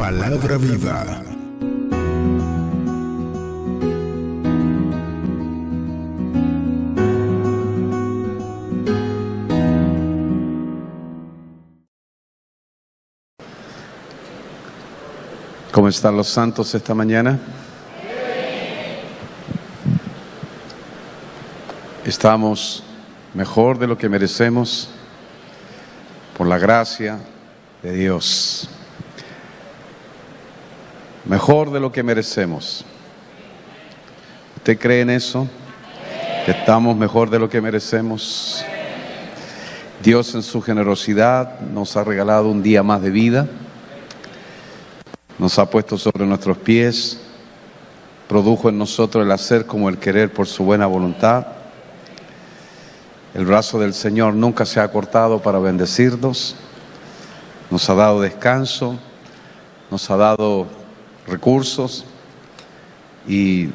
Palabra viva. ¿Cómo están los santos esta mañana? Estamos mejor de lo que merecemos por la gracia de Dios. Mejor de lo que merecemos. ¿Usted cree en eso? ¿Que estamos mejor de lo que merecemos? Dios en su generosidad nos ha regalado un día más de vida. Nos ha puesto sobre nuestros pies, produjo en nosotros el hacer como el querer por su buena voluntad. El brazo del Señor nunca se ha cortado para bendecirnos. Nos ha dado descanso, nos ha dado recursos y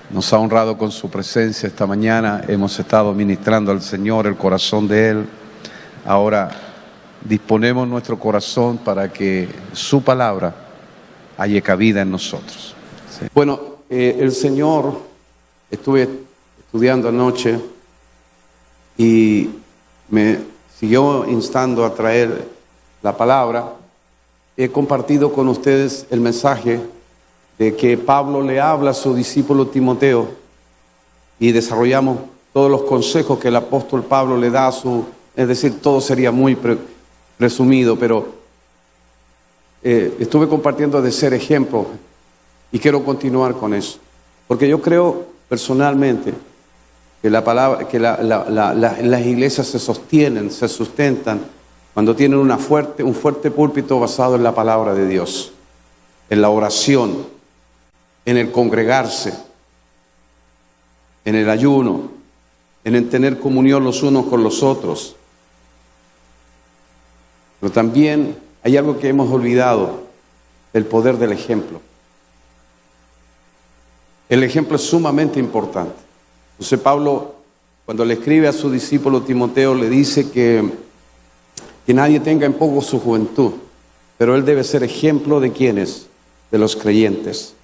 nos ha honrado con su presencia esta mañana. Hemos estado ministrando al Señor el corazón de Él. Ahora disponemos nuestro corazón para que su palabra haya cabida en nosotros. Sí. Bueno, el Señor, estuve estudiando anoche y me siguió instando a traer la palabra. He compartido con ustedes el mensaje de que Pablo le habla a su discípulo Timoteo y desarrollamos todos los consejos que el apóstol Pablo le da a su, es decir, todo sería muy resumido, pero estuve compartiendo de ser ejemplo y quiero continuar con eso, porque yo creo personalmente que la palabra, que las iglesias se sostienen, se sustentan cuando tienen un fuerte púlpito basado en la palabra de Dios, en la oración, en el congregarse, en el ayuno, en el tener comunión los unos con los otros. Pero también hay algo que hemos olvidado, el poder del ejemplo. El ejemplo es sumamente importante. Entonces Pablo, cuando le escribe a su discípulo Timoteo, le dice que nadie tenga en poco su juventud, pero él debe ser ejemplo de ¿quiénes? De los creyentes.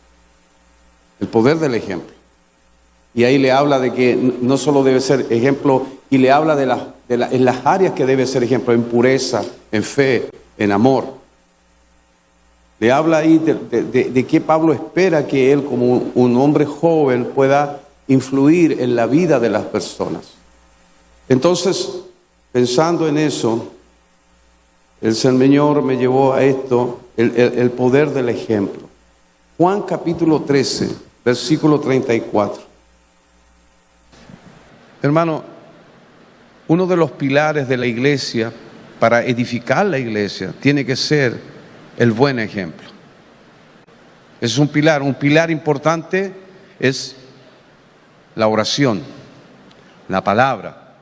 El poder del ejemplo. Y ahí le habla de que no solo debe ser ejemplo, y le habla en las áreas que debe ser ejemplo, en pureza, en fe, en amor. Le habla ahí de que Pablo espera que él, como un hombre joven, pueda influir en la vida de las personas. Entonces, pensando en eso, el Señor me llevó a esto, el poder del ejemplo. Juan capítulo 13, versículo 34. Hermano, uno de los pilares de la iglesia, para edificar la iglesia, tiene que ser el buen ejemplo. Es un pilar importante es la oración, la palabra,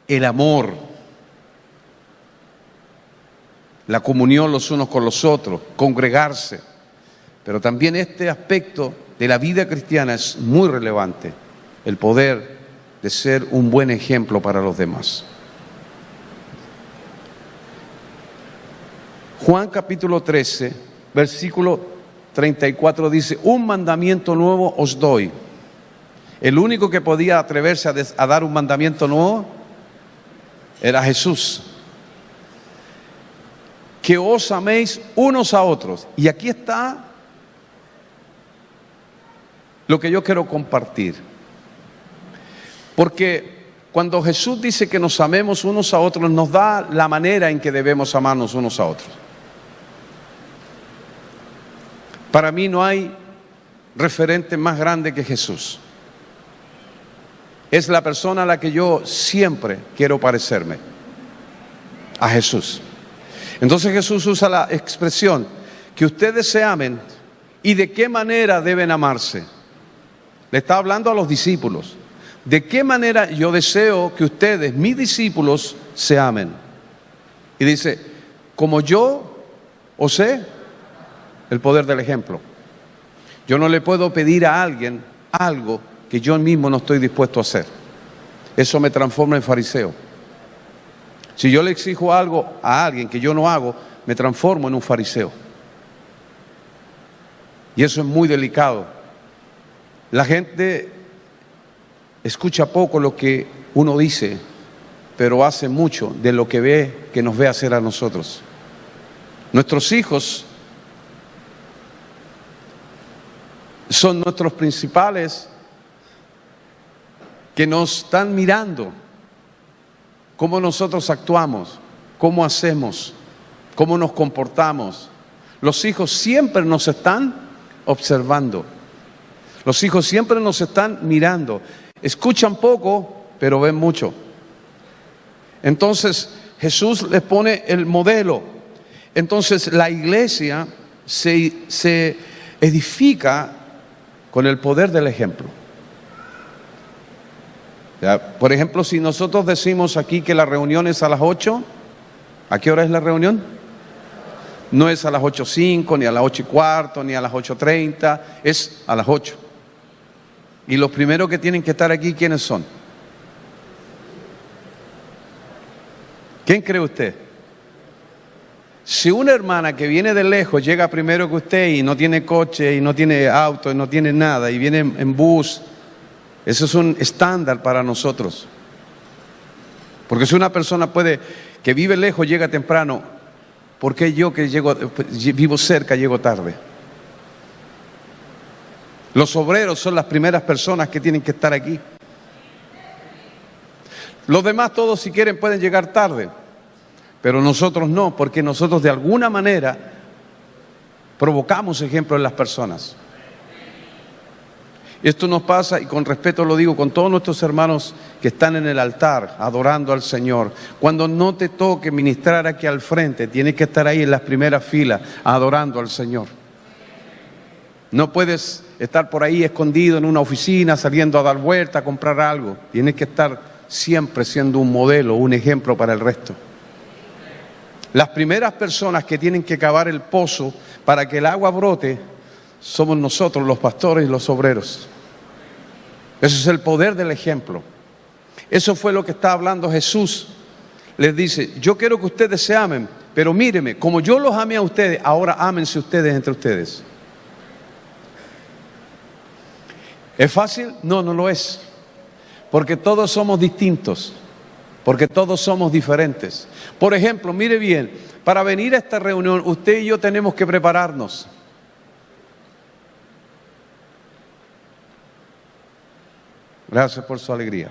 el amor, la comunión los unos con los otros, congregarse. Pero también este aspecto de la vida cristiana es muy relevante, el poder de ser un buen ejemplo para los demás. Juan capítulo 13, versículo 34 dice: un mandamiento nuevo os doy. El único que podía atreverse a dar un mandamiento nuevo era Jesús. Que os améis unos a otros. Y aquí está lo que yo quiero compartir. Porque cuando Jesús dice que nos amemos unos a otros, nos da la manera en que debemos amarnos unos a otros. Para mí no hay referente más grande que Jesús. Es la persona a la que yo siempre quiero parecerme, a Jesús. Entonces Jesús usa la expresión que ustedes se amen. ¿Y de qué manera deben amarse? Le está hablando a los discípulos. ¿De qué manera yo deseo que ustedes, mis discípulos, se amen? Y dice, como yo os sé, el poder del ejemplo. Yo no le puedo pedir a alguien algo que yo mismo no estoy dispuesto a hacer. Eso me transforma en fariseo. Si yo le exijo algo a alguien que yo no hago, me transformo en un fariseo. Y eso es muy delicado. La gente escucha poco lo que uno dice, pero hace mucho de lo que ve, que nos ve hacer a nosotros. Nuestros hijos son nuestros principales que nos están mirando cómo nosotros actuamos, cómo hacemos, cómo nos comportamos. Los hijos siempre nos están observando. Los hijos siempre nos están mirando. Escuchan poco, pero ven mucho. Entonces Jesús les pone el modelo. Entonces la iglesia se edifica con el poder del ejemplo. Por ejemplo, si nosotros decimos aquí que la reunión es a las 8, ¿a qué hora es la reunión? No es a las 8:05, ni a las 8:15, ni a las 8:30, es a las 8. Y los primeros que tienen que estar aquí, ¿quiénes son? ¿Quién cree usted? Si una hermana que viene de lejos llega primero que usted y no tiene coche, y no tiene auto, y no tiene nada, y viene en bus, eso es un estándar para nosotros. Porque si una persona que vive lejos llega temprano, ¿por qué yo que vivo cerca llego tarde? Los obreros son las primeras personas que tienen que estar aquí. Los demás todos, si quieren, pueden llegar tarde, pero nosotros no, porque nosotros de alguna manera provocamos ejemplo en las personas. Esto nos pasa, y con respeto lo digo, con todos nuestros hermanos que están en el altar adorando al Señor. Cuando no te toque ministrar aquí al frente, tienes que estar ahí en las primeras filas adorando al Señor. No puedes estar por ahí escondido en una oficina, saliendo a dar vuelta, a comprar algo. Tienes que estar siempre siendo un modelo, un ejemplo para el resto. Las primeras personas que tienen que cavar el pozo para que el agua brote somos nosotros, los pastores y los obreros. Ese es el poder del ejemplo. Eso fue lo que está hablando Jesús. Les dice, yo quiero que ustedes se amen, pero míreme, como yo los amé a ustedes, ahora ámense ustedes entre ustedes. ¿Es fácil? No, no lo es. Porque todos somos distintos. Porque todos somos diferentes. Por ejemplo, mire bien, para venir a esta reunión, usted y yo tenemos que prepararnos. Gracias por su alegría.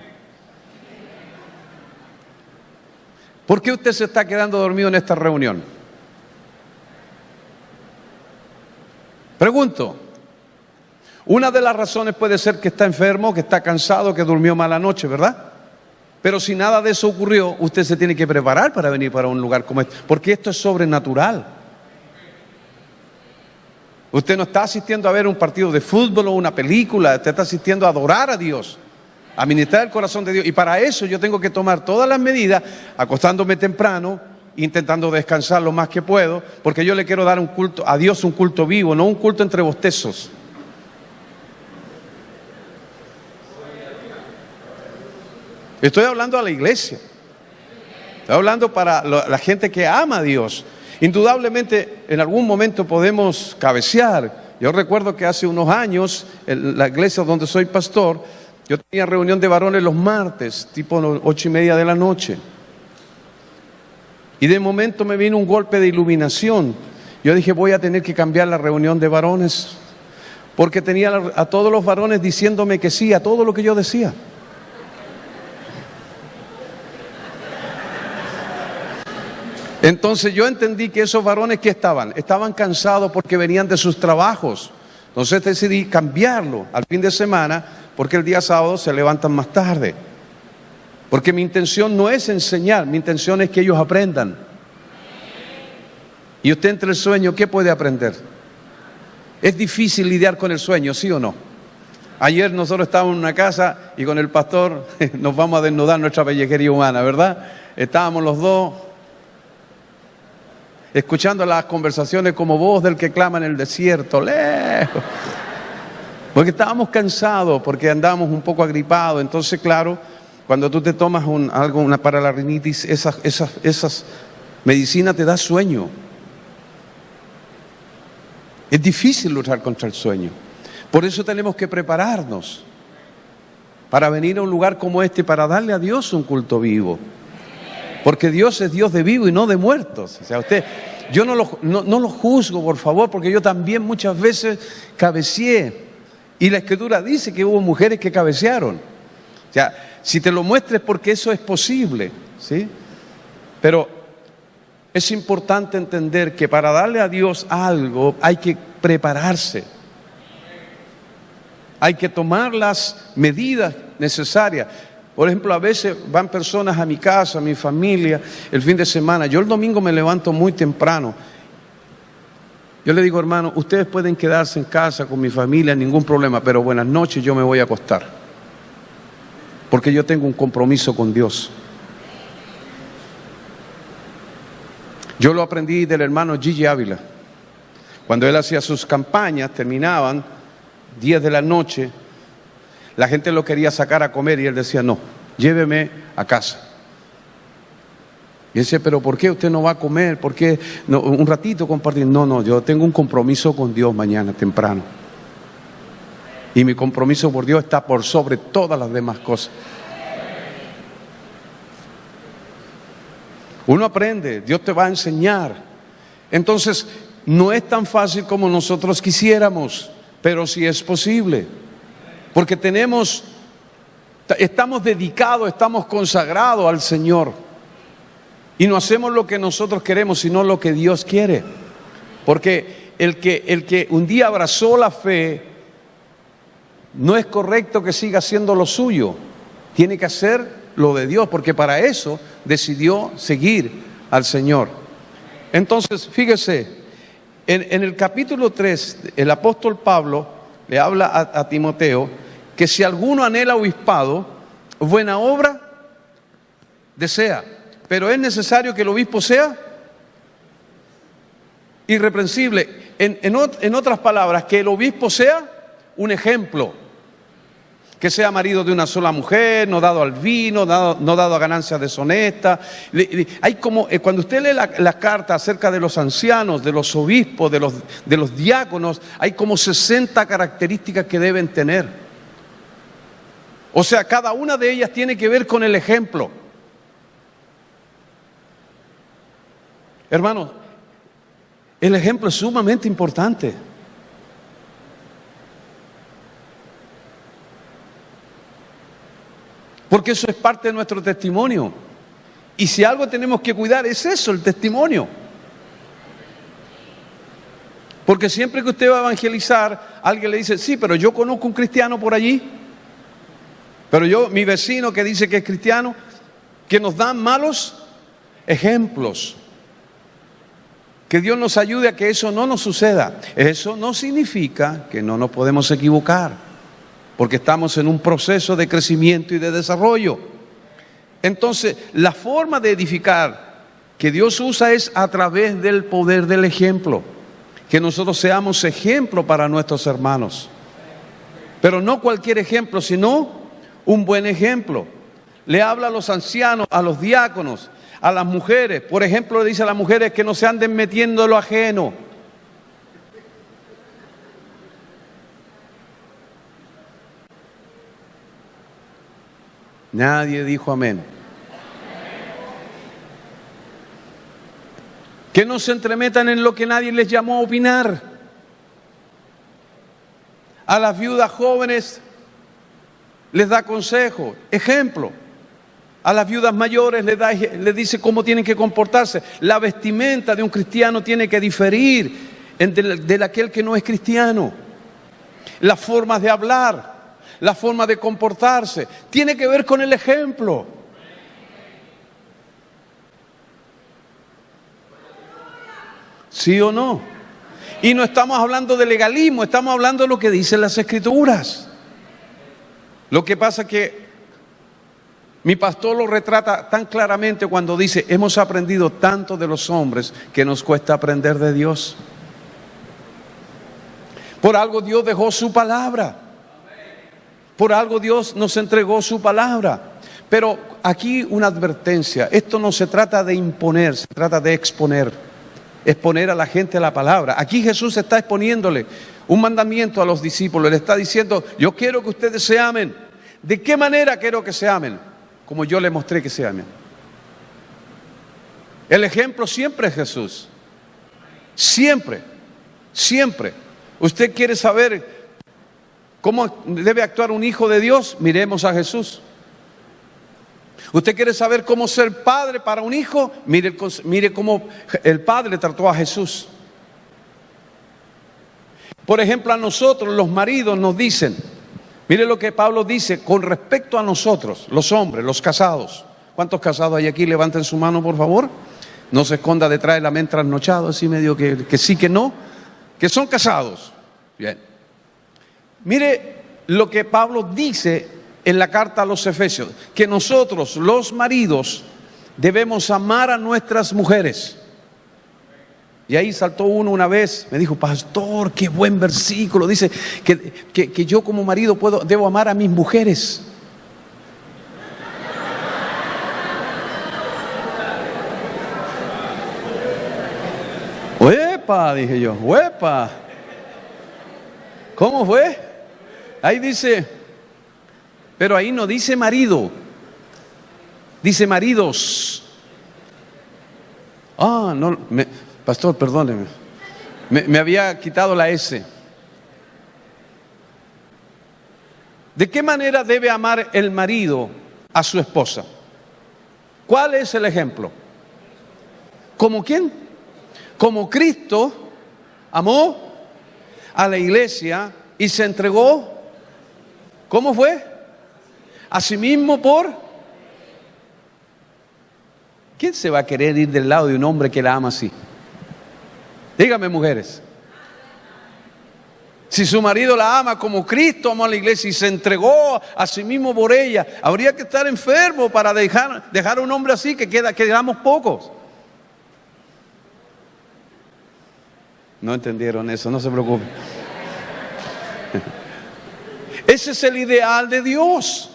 ¿Por qué usted se está quedando dormido en esta reunión? Pregunto. Una de las razones puede ser que está enfermo, que está cansado, que durmió mala noche, ¿verdad? Pero si nada de eso ocurrió, usted se tiene que preparar para venir para un lugar como este, porque esto es sobrenatural. Usted no está asistiendo a ver un partido de fútbol o una película, usted está asistiendo a adorar a Dios, a ministrar el corazón de Dios. Y para eso yo tengo que tomar todas las medidas, acostándome temprano, intentando descansar lo más que puedo, porque yo le quiero dar un culto a Dios, un culto vivo, no un culto entre bostezos. Estoy hablando a la iglesia. Estoy hablando para la gente que ama a Dios. Indudablemente, en algún momento podemos cabecear. Yo recuerdo que hace unos años, en la iglesia donde soy pastor, yo tenía reunión de varones los martes, tipo 8:30 de la noche. Y de momento me vino un golpe de iluminación. Yo dije, voy a tener que cambiar la reunión de varones, porque tenía a todos los varones diciéndome que sí a todo lo que yo decía. Entonces yo entendí que esos varones que estaban cansados porque venían de sus trabajos. Entonces decidí cambiarlo al fin de semana, porque el día sábado se levantan más tarde. Porque mi intención no es enseñar, mi intención es que ellos aprendan. Y usted entre el sueño, ¿qué puede aprender? Es difícil lidiar con el sueño, ¿sí o no? Ayer nosotros estábamos en una casa y con el pastor nos vamos a desnudar nuestra pellejería humana, ¿verdad? Estábamos los dos escuchando las conversaciones como voz del que clama en el desierto, lejos. Porque estábamos cansados, porque andábamos un poco agripados. Entonces, claro, cuando tú te tomas una para la rinitis, esas medicinas te da sueño. Es difícil luchar contra el sueño. Por eso tenemos que prepararnos para venir a un lugar como este, para darle a Dios un culto vivo. Porque Dios es Dios de vivo y no de muertos. O sea, yo no lo juzgo, por favor, porque yo también muchas veces cabeceé. Y la Escritura dice que hubo mujeres que cabecearon. O sea, si te lo muestres porque eso es posible, ¿sí? Pero es importante entender que para darle a Dios algo hay que prepararse. Hay que tomar las medidas necesarias. Por ejemplo, a veces van personas a mi casa, a mi familia, el fin de semana. Yo el domingo me levanto muy temprano. Yo le digo, hermano, ustedes pueden quedarse en casa con mi familia, ningún problema, pero buenas noches, yo me voy a acostar. Porque yo tengo un compromiso con Dios. Yo lo aprendí del hermano Gigi Ávila. Cuando él hacía sus campañas, terminaban 10 de la noche, la gente lo quería sacar a comer y él decía, no, lléveme a casa. Y él decía, pero ¿por qué usted no va a comer? ¿Por qué no, un ratito compartir? No, yo tengo un compromiso con Dios mañana temprano. Y mi compromiso por Dios está por sobre todas las demás cosas. Uno aprende, Dios te va a enseñar. Entonces, no es tan fácil como nosotros quisiéramos, pero sí es posible. Porque estamos dedicados, estamos consagrados al Señor. Y no hacemos lo que nosotros queremos, sino lo que Dios quiere. Porque el que un día abrazó la fe, no es correcto que siga haciendo lo suyo. Tiene que hacer lo de Dios, porque para eso decidió seguir al Señor. Entonces, fíjese, en el capítulo 3, el apóstol Pablo le habla a Timoteo que si alguno anhela obispado, buena obra desea, pero es necesario que el obispo sea irreprensible. En otras palabras, que el obispo sea un ejemplo. Que sea marido de una sola mujer, no dado al vino, no dado a ganancias deshonestas. Hay como, cuando usted lee la carta acerca de los ancianos, de los obispos, de los diáconos, hay como 60 características que deben tener. O sea, cada una de ellas tiene que ver con el ejemplo. Hermanos, el ejemplo es sumamente importante. Porque eso es parte de nuestro testimonio. Y si algo tenemos que cuidar es eso, el testimonio. Porque siempre que usted va a evangelizar, alguien le dice, sí, pero yo conozco un cristiano por allí. Pero mi vecino que dice que es cristiano, que nos dan malos ejemplos. Que Dios nos ayude a que eso no nos suceda. Eso no significa que no nos podemos equivocar. Porque estamos en un proceso de crecimiento y de desarrollo. Entonces, la forma de edificar que Dios usa es a través del poder del ejemplo. Que nosotros seamos ejemplo para nuestros hermanos. Pero no cualquier ejemplo, sino un buen ejemplo. Le habla a los ancianos, a los diáconos, a las mujeres. Por ejemplo, le dice a las mujeres que no se anden metiendo en lo ajeno. Nadie dijo amén. Que no se entremetan en lo que nadie les llamó a opinar. A las viudas jóvenes les da consejo, ejemplo. A las viudas mayores les dice cómo tienen que comportarse. La vestimenta de un cristiano tiene que diferir de aquel que no es cristiano. Las formas de hablar, la forma de comportarse, tiene que ver con el ejemplo. ¿Sí o no? Y no estamos hablando de legalismo, estamos hablando de lo que dicen las Escrituras. Lo que pasa es que mi pastor lo retrata tan claramente cuando dice, hemos aprendido tanto de los hombres que nos cuesta aprender de Dios. Por algo Dios dejó su palabra. Por algo Dios nos entregó su palabra. Pero aquí una advertencia, esto no se trata de imponer, se trata de exponer. exponer a la gente a la palabra. Aquí Jesús está exponiéndole un mandamiento a los discípulos. Le está diciendo, yo quiero que ustedes se amen. ¿De qué manera quiero que se amen? Como yo les mostré que se amen. El ejemplo siempre es Jesús. Siempre, siempre. ¿Usted quiere saber cómo debe actuar un hijo de Dios? Miremos a Jesús. ¿Usted quiere saber cómo ser padre para un hijo? Mire cómo el Padre trató a Jesús. Por ejemplo, a nosotros los maridos nos dicen, mire lo que Pablo dice con respecto a nosotros, los hombres, los casados. ¿Cuántos casados hay aquí? Levanten su mano, por favor. No se esconda detrás de la mente trasnochado, así medio que sí, que no, que son casados. Bien. Mire lo que Pablo dice en la carta a los Efesios, que nosotros, los maridos, debemos amar a nuestras mujeres. Y ahí saltó uno una vez, me dijo, pastor, qué buen versículo, dice que yo como marido debo amar a mis mujeres. ¡Uepa! Dije yo, ¡uepa! ¿Cómo fue? Ahí dice, pero ahí no dice marido, dice maridos. No, pastor, perdóneme, me había quitado la S. ¿De qué manera debe amar el marido a su esposa? ¿Cuál es el ejemplo? ¿Como quién? Como Cristo amó a la iglesia y se entregó, ¿cómo fue? A sí mismo por... ¿Quién se va a querer ir del lado de un hombre que la ama así? Dígame, mujeres. Si su marido la ama como Cristo amó a la iglesia y se entregó a sí mismo por ella, habría que estar enfermo para dejar a un hombre así que quedamos pocos. No entendieron eso, no se preocupen. Ese es el ideal de Dios.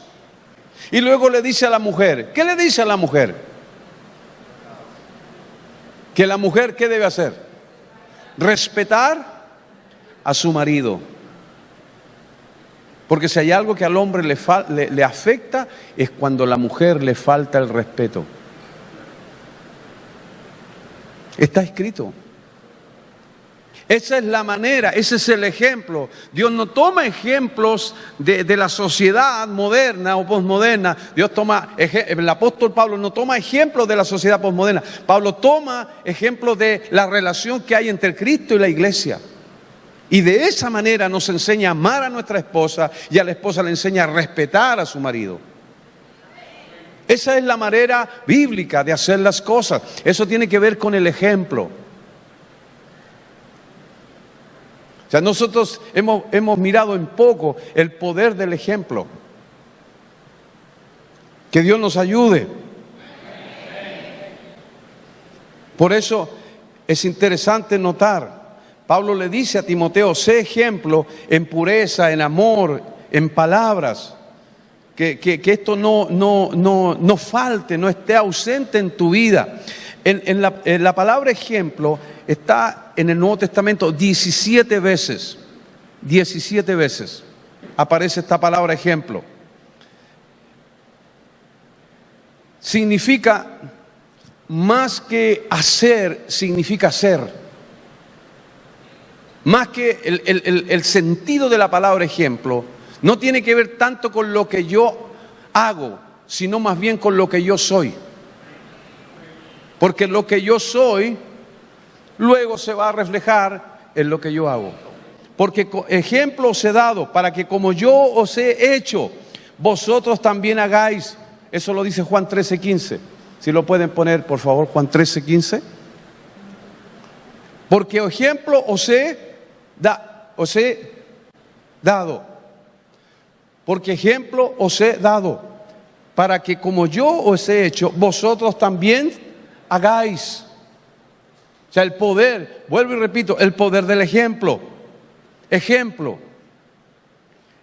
Y luego le dice a la mujer, ¿qué le dice a la mujer? Que la mujer, ¿qué debe hacer? Respetar a su marido. Porque si hay algo que al hombre le afecta, es cuando a la mujer le falta el respeto. Está escrito. Esa es la manera, ese es el ejemplo. Dios no toma ejemplos de la sociedad moderna o posmoderna. El apóstol Pablo no toma ejemplos de la sociedad posmoderna. Pablo toma ejemplos de la relación que hay entre Cristo y la iglesia. Y de esa manera nos enseña a amar a nuestra esposa y a la esposa le enseña a respetar a su marido. Esa es la manera bíblica de hacer las cosas. Eso tiene que ver con el ejemplo. O sea, nosotros hemos mirado en poco el poder del ejemplo. Que Dios nos ayude. Por eso es interesante notar, Pablo le dice a Timoteo, sé ejemplo en pureza, en amor, en palabras. Que esto no falte, no esté ausente en tu vida. En la palabra ejemplo está en el Nuevo Testamento 17 veces. 17 veces aparece esta palabra ejemplo. Significa más que hacer, significa ser. Más que el sentido de la palabra ejemplo, no tiene que ver tanto con lo que yo hago, sino más bien con lo que yo soy. Porque lo que yo soy, luego se va a reflejar en lo que yo hago. Porque ejemplo os he dado para que como yo os he hecho, vosotros también hagáis. Eso lo dice Juan 13:15. Si lo pueden poner, por favor, Juan 13:15. Porque ejemplo os he dado. Porque ejemplo os he dado, para que como yo os he hecho, vosotros también hagáis. O sea, el poder, vuelvo y repito, el poder del ejemplo. Ejemplo.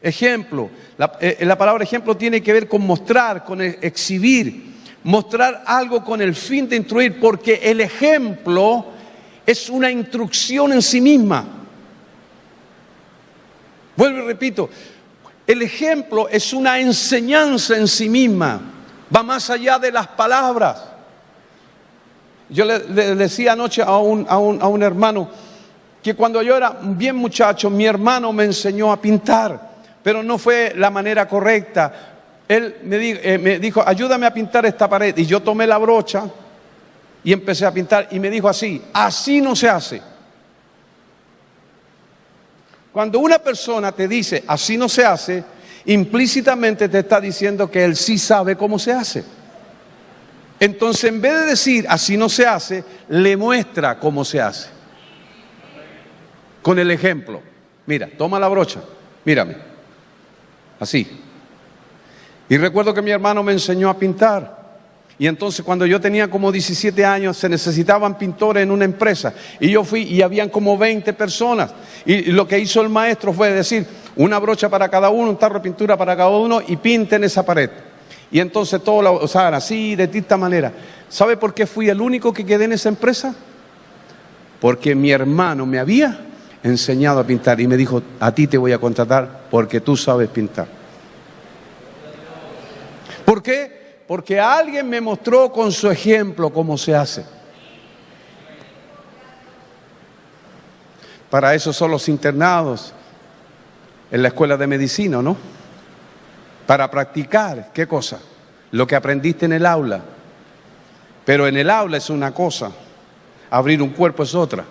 Ejemplo. La palabra ejemplo tiene que ver con mostrar, con exhibir, mostrar algo con el fin de instruir, porque el ejemplo es una instrucción en sí misma. Vuelvo y repito, el ejemplo es una enseñanza en sí misma, va más allá de las palabras. Yo le decía anoche a un hermano que cuando yo era bien muchacho, mi hermano me enseñó a pintar, pero no fue la manera correcta. Él me dijo, ayúdame a pintar esta pared, y yo tomé la brocha y empecé a pintar, y me dijo así no se hace. Cuando una persona te dice así no se hace, implícitamente te está diciendo que él sí sabe cómo se hace. Entonces, en vez de decir así no se hace, le muestra cómo se hace. Con el ejemplo. Mira, toma la brocha, mírame, así. Y recuerdo que mi hermano me enseñó a pintar. Y entonces cuando yo tenía como 17 años se necesitaban pintores en una empresa. Y yo fui y habían como 20 personas. Y lo que hizo el maestro fue decir, una brocha para cada uno, un tarro de pintura para cada uno y pinten esa pared. Y entonces todos la usaban así, de esta manera. ¿Sabe por qué fui el único que quedé en esa empresa? Porque mi hermano me había enseñado a pintar y me dijo, a ti te voy a contratar porque tú sabes pintar. ¿Por qué? Porque alguien me mostró con su ejemplo cómo se hace. Para eso son los internados en la escuela de medicina, ¿no? Para practicar, ¿qué cosa? Lo que aprendiste en el aula. Pero en el aula es una cosa, abrir un cuerpo es otra.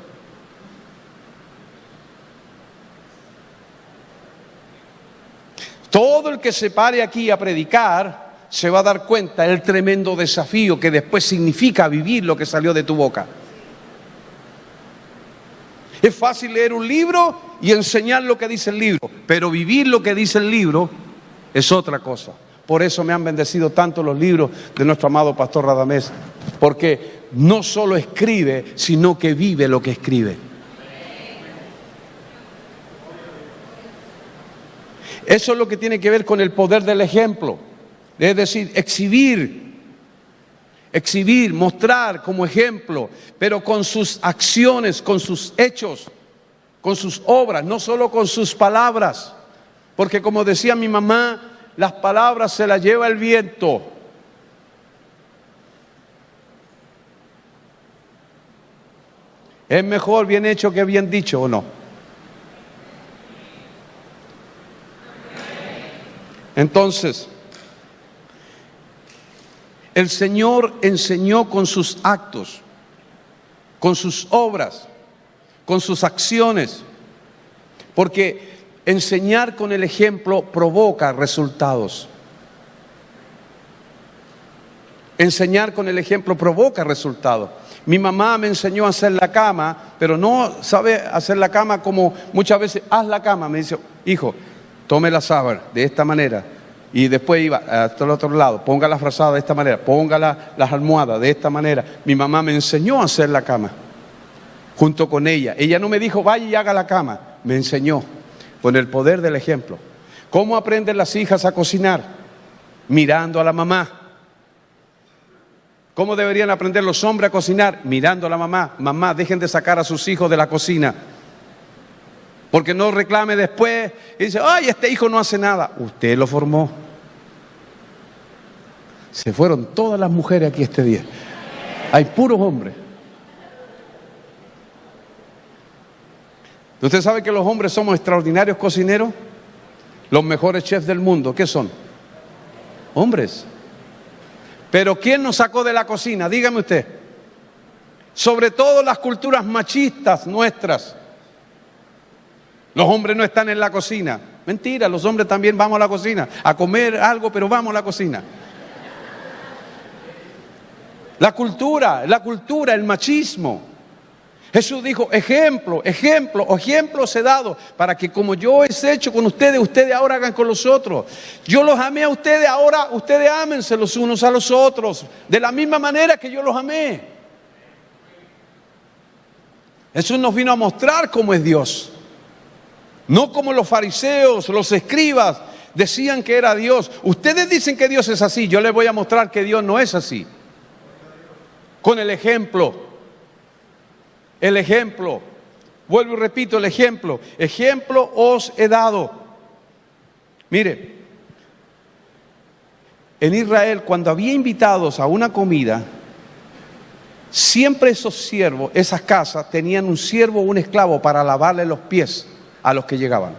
Todo el que se pare aquí a predicar se va a dar cuenta del tremendo desafío que después significa vivir lo que salió de tu boca. Es fácil leer un libro y enseñar lo que dice el libro, pero vivir lo que dice el libro es otra cosa. Por eso me han bendecido tanto los libros de nuestro amado pastor Radamés, porque no solo escribe, sino que vive lo que escribe. Eso es lo que tiene que ver con el poder del ejemplo, es decir, exhibir, mostrar como ejemplo, pero con sus acciones, con sus hechos, con sus obras, no solo con sus palabras, porque como decía mi mamá, las palabras se las lleva el viento. Es mejor bien hecho que bien dicho, ¿o no? Entonces, el Señor enseñó con sus actos, con sus obras, con sus acciones, porque enseñar con el ejemplo provoca resultados. Enseñar con el ejemplo provoca resultados. Mi mamá me enseñó a hacer la cama, pero no sabe hacer la cama como muchas veces, haz la cama. Me dice, hijo, tome la sábana de esta manera. Y después iba hasta el otro lado, ponga la frazada de esta manera, ponga las almohadas de esta manera. Mi mamá me enseñó a hacer la cama, junto con ella. Ella no me dijo, vaya y haga la cama, me enseñó. Con el poder del ejemplo. ¿Cómo aprenden las hijas a cocinar? Mirando a la mamá. ¿Cómo deberían aprender los hombres a cocinar? Mirando a la mamá. Mamá, dejen de sacar a sus hijos de la cocina. Porque no reclame después y dice, ay, este hijo no hace nada. Usted lo formó. Se fueron todas las mujeres aquí este día. Hay puros hombres. ¿Usted sabe que los hombres somos extraordinarios cocineros? Los mejores chefs del mundo, ¿qué son? Hombres. Pero ¿quién nos sacó de la cocina? Dígame usted. Sobre todo las culturas machistas nuestras. Los hombres no están en la cocina. Mentira, los hombres también vamos a la cocina a comer algo, pero vamos a la cocina. La cultura, el machismo. Jesús dijo, ejemplo he dado para que como yo he hecho con ustedes, ustedes ahora hagan con los otros. Yo los amé a ustedes, ahora ustedes ámense los unos a los otros, de la misma manera que yo los amé. Jesús nos vino a mostrar cómo es Dios. No como los fariseos, los escribas decían que era Dios. Ustedes dicen que Dios es así, yo les voy a mostrar que Dios no es así. Con el ejemplo. El ejemplo. Vuelvo y repito, el ejemplo. Ejemplo os he dado. Mire, en Israel, cuando había invitados a una comida, siempre esos siervos, esas casas, tenían un siervo o un esclavo para lavarle los pies a los que llegaban.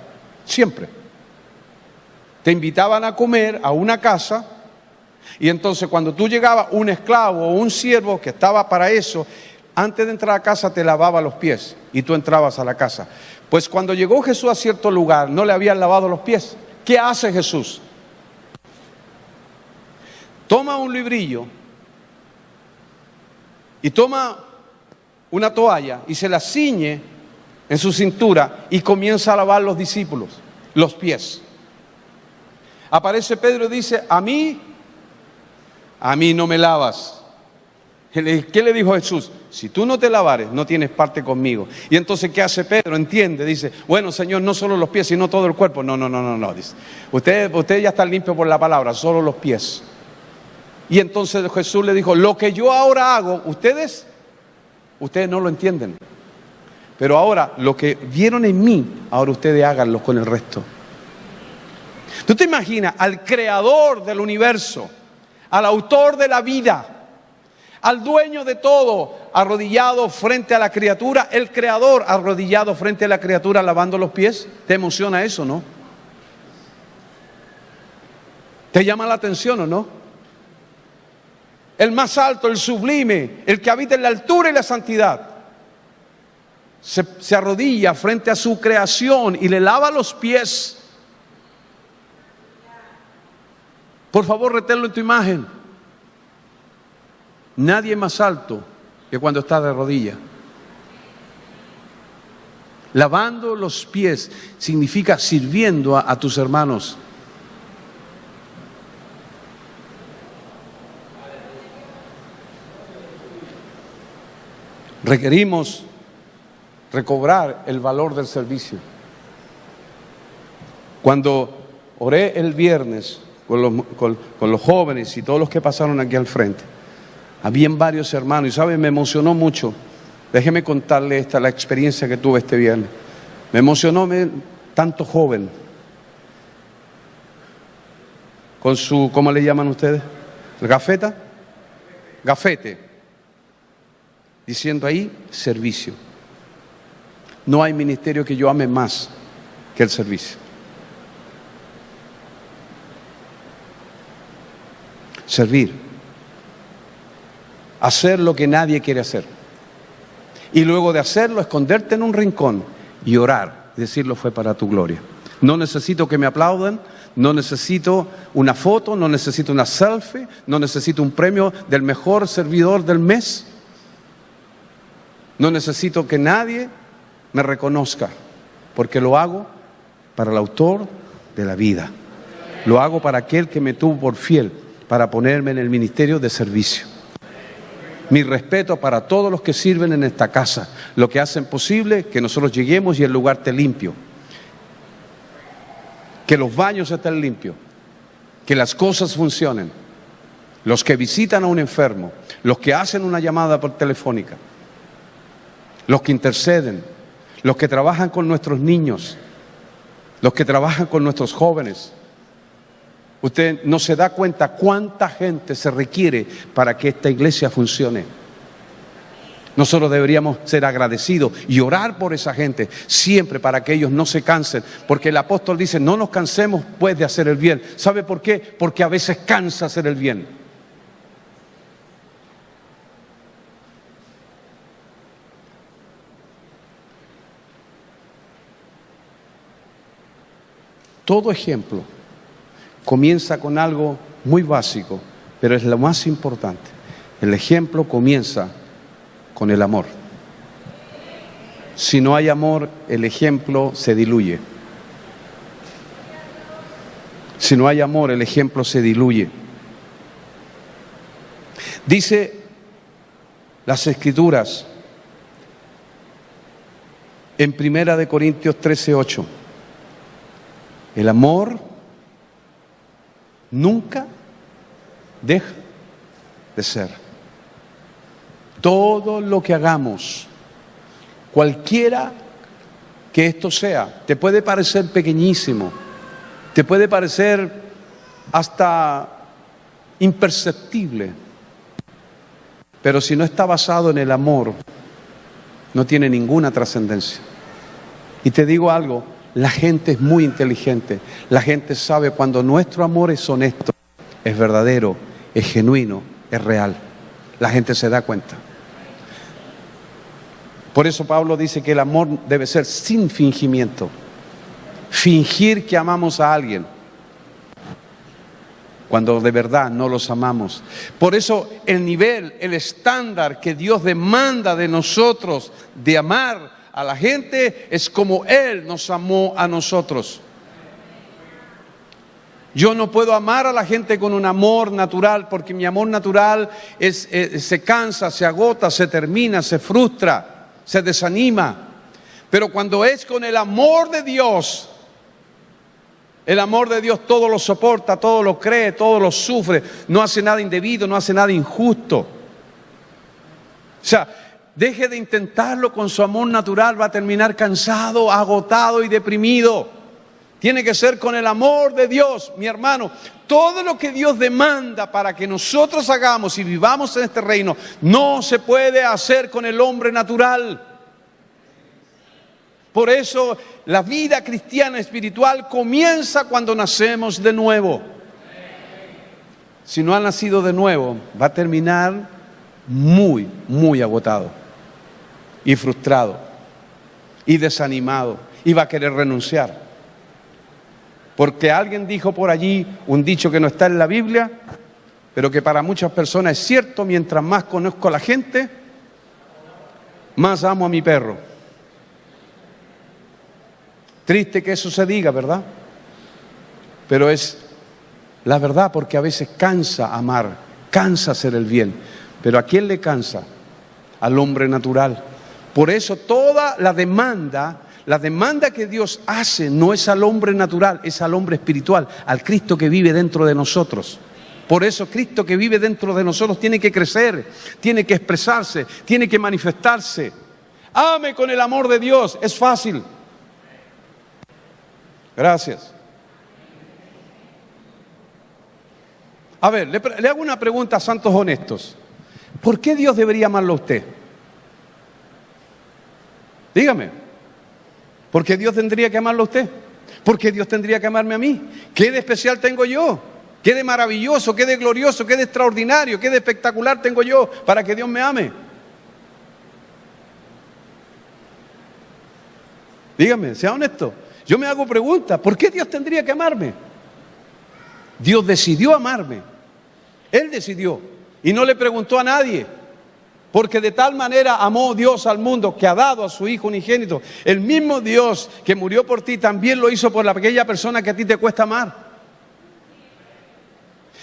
Siempre. Te invitaban a comer a una casa y entonces cuando tú llegabas, un esclavo o un siervo que estaba para eso, antes de entrar a casa te lavaba los pies y tú entrabas a la casa. Pues cuando llegó Jesús a cierto lugar, no le habían lavado los pies. ¿Qué hace Jesús? Toma un librillo y toma una toalla y se la ciñe en su cintura y comienza a lavar los discípulos los pies. Aparece Pedro y dice, a mí no me lavas. ¿Qué le dijo Jesús? Si tú no te lavares, no tienes parte conmigo. Y entonces, ¿qué hace Pedro? Entiende, dice, bueno, Señor, no solo los pies, sino todo el cuerpo. No, dice, usted ya está limpio por la palabra, solo los pies. Y entonces Jesús le dijo, lo que yo ahora hago, ustedes no lo entienden. Pero ahora, lo que vieron en mí, ahora ustedes háganlo con el resto. ¿Tú te imaginas al creador del universo, al autor de la vida, al dueño de todo, arrodillado frente a la criatura, el creador arrodillado frente a la criatura lavando los pies? ¿Te emociona eso, no? ¿Te llama la atención o no? El más alto, el sublime, el que habita en la altura y la santidad, se arrodilla frente a su creación y le lava los pies. Por favor, reténlo en tu imagen. Nadie es más alto que cuando está de rodillas. Lavando los pies significa sirviendo a tus hermanos. Requerimos recobrar el valor del servicio. Cuando oré el viernes con los jóvenes y todos los que pasaron aquí al frente, habían varios hermanos y saben, me emocionó mucho. Déjeme contarle la experiencia que tuve este viernes. Me emocionó tanto joven con su, ¿cómo le llaman ustedes? ¿Gafeta? Gafete. Diciendo ahí, servicio. No hay ministerio que yo ame más que el servicio. Servir. Hacer lo que nadie quiere hacer. Y luego de hacerlo, esconderte en un rincón y orar. Decirlo fue para tu gloria. No necesito que me aplaudan, no necesito una foto, no necesito una selfie, no necesito un premio del mejor servidor del mes. No necesito que nadie me reconozca, porque lo hago para el autor de la vida. Lo hago para aquel que me tuvo por fiel, para ponerme en el ministerio de servicio. Mi respeto para todos los que sirven en esta casa, lo que hacen posible que nosotros lleguemos y el lugar esté limpio. Que los baños estén limpios, que las cosas funcionen. Los que visitan a un enfermo, los que hacen una llamada por telefónica, los que interceden, los que trabajan con nuestros niños, los que trabajan con nuestros jóvenes. Usted no se da cuenta cuánta gente se requiere para que esta iglesia funcione. Nosotros deberíamos ser agradecidos y orar por esa gente siempre para que ellos no se cansen, porque el apóstol dice, no nos cansemos pues de hacer el bien. ¿Sabe por qué? Porque a veces cansa hacer el bien. Todo ejemplo comienza con algo muy básico, pero es lo más importante. El ejemplo comienza con el amor. Si no hay amor, el ejemplo se diluye. Si no hay amor, el ejemplo se diluye. Dice las Escrituras en 1 Corintios 13:8. El amor nunca deja de ser. Todo lo que hagamos, Cualquiera que esto sea, te puede parecer pequeñísimo, te puede parecer hasta imperceptible, pero si no está basado en el amor, no tiene ninguna trascendencia. Y te digo algo, la gente es muy inteligente, la gente sabe cuando nuestro amor es honesto, es verdadero, es genuino, es real. La gente se da cuenta. Por eso Pablo dice que el amor debe ser sin fingimiento. Fingir que amamos a alguien cuando de verdad no los amamos. Por eso el nivel, el estándar que Dios demanda de nosotros de amar a la gente es como Él nos amó a nosotros. Yo no puedo amar a la gente con un amor natural, porque mi amor natural se cansa, se agota, se termina, se frustra, se desanima. Pero cuando es con el amor de Dios todo lo soporta, todo lo cree, todo lo sufre, no hace nada indebido, no hace nada injusto. O sea, deje de intentarlo con su amor natural, va a terminar cansado, agotado y deprimido. Tiene que ser con el amor de Dios, mi hermano. Todo lo que Dios demanda para que nosotros hagamos y vivamos en este reino, no se puede hacer con el hombre natural. Por eso la vida cristiana espiritual comienza cuando nacemos de nuevo. Si no ha nacido de nuevo, va a terminar muy, muy agotado y frustrado y desanimado y va a querer renunciar. Porque alguien dijo por allí un dicho que no está en la Biblia, pero que para muchas personas es cierto: mientras más conozco a la gente, más amo a mi perro. Triste que eso se diga, ¿verdad? Pero es la verdad, porque a veces cansa amar, cansa hacer el bien. Pero ¿a quién le cansa? Al hombre natural. Por eso toda la demanda que Dios hace no es al hombre natural, es al hombre espiritual, al Cristo que vive dentro de nosotros. Por eso Cristo que vive dentro de nosotros tiene que crecer, tiene que expresarse, tiene que manifestarse. Ame con el amor de Dios, es fácil. Gracias. A ver, le hago una pregunta a santos honestos. ¿Por qué Dios debería amarlo a usted? Dígame. ¿Por qué Dios tendría que amarlo a usted? ¿Por qué Dios tendría que amarme a mí? ¿Qué de especial tengo yo? ¿Qué de maravilloso, qué de glorioso, qué de extraordinario, qué de espectacular tengo yo para que Dios me ame? Dígame, sea honesto. Yo me hago preguntas, ¿por qué Dios tendría que amarme? Dios decidió amarme. Él decidió y no le preguntó a nadie. Porque de tal manera amó Dios al mundo que ha dado a su Hijo unigénito. El mismo Dios que murió por ti también lo hizo por aquella persona que a ti te cuesta amar.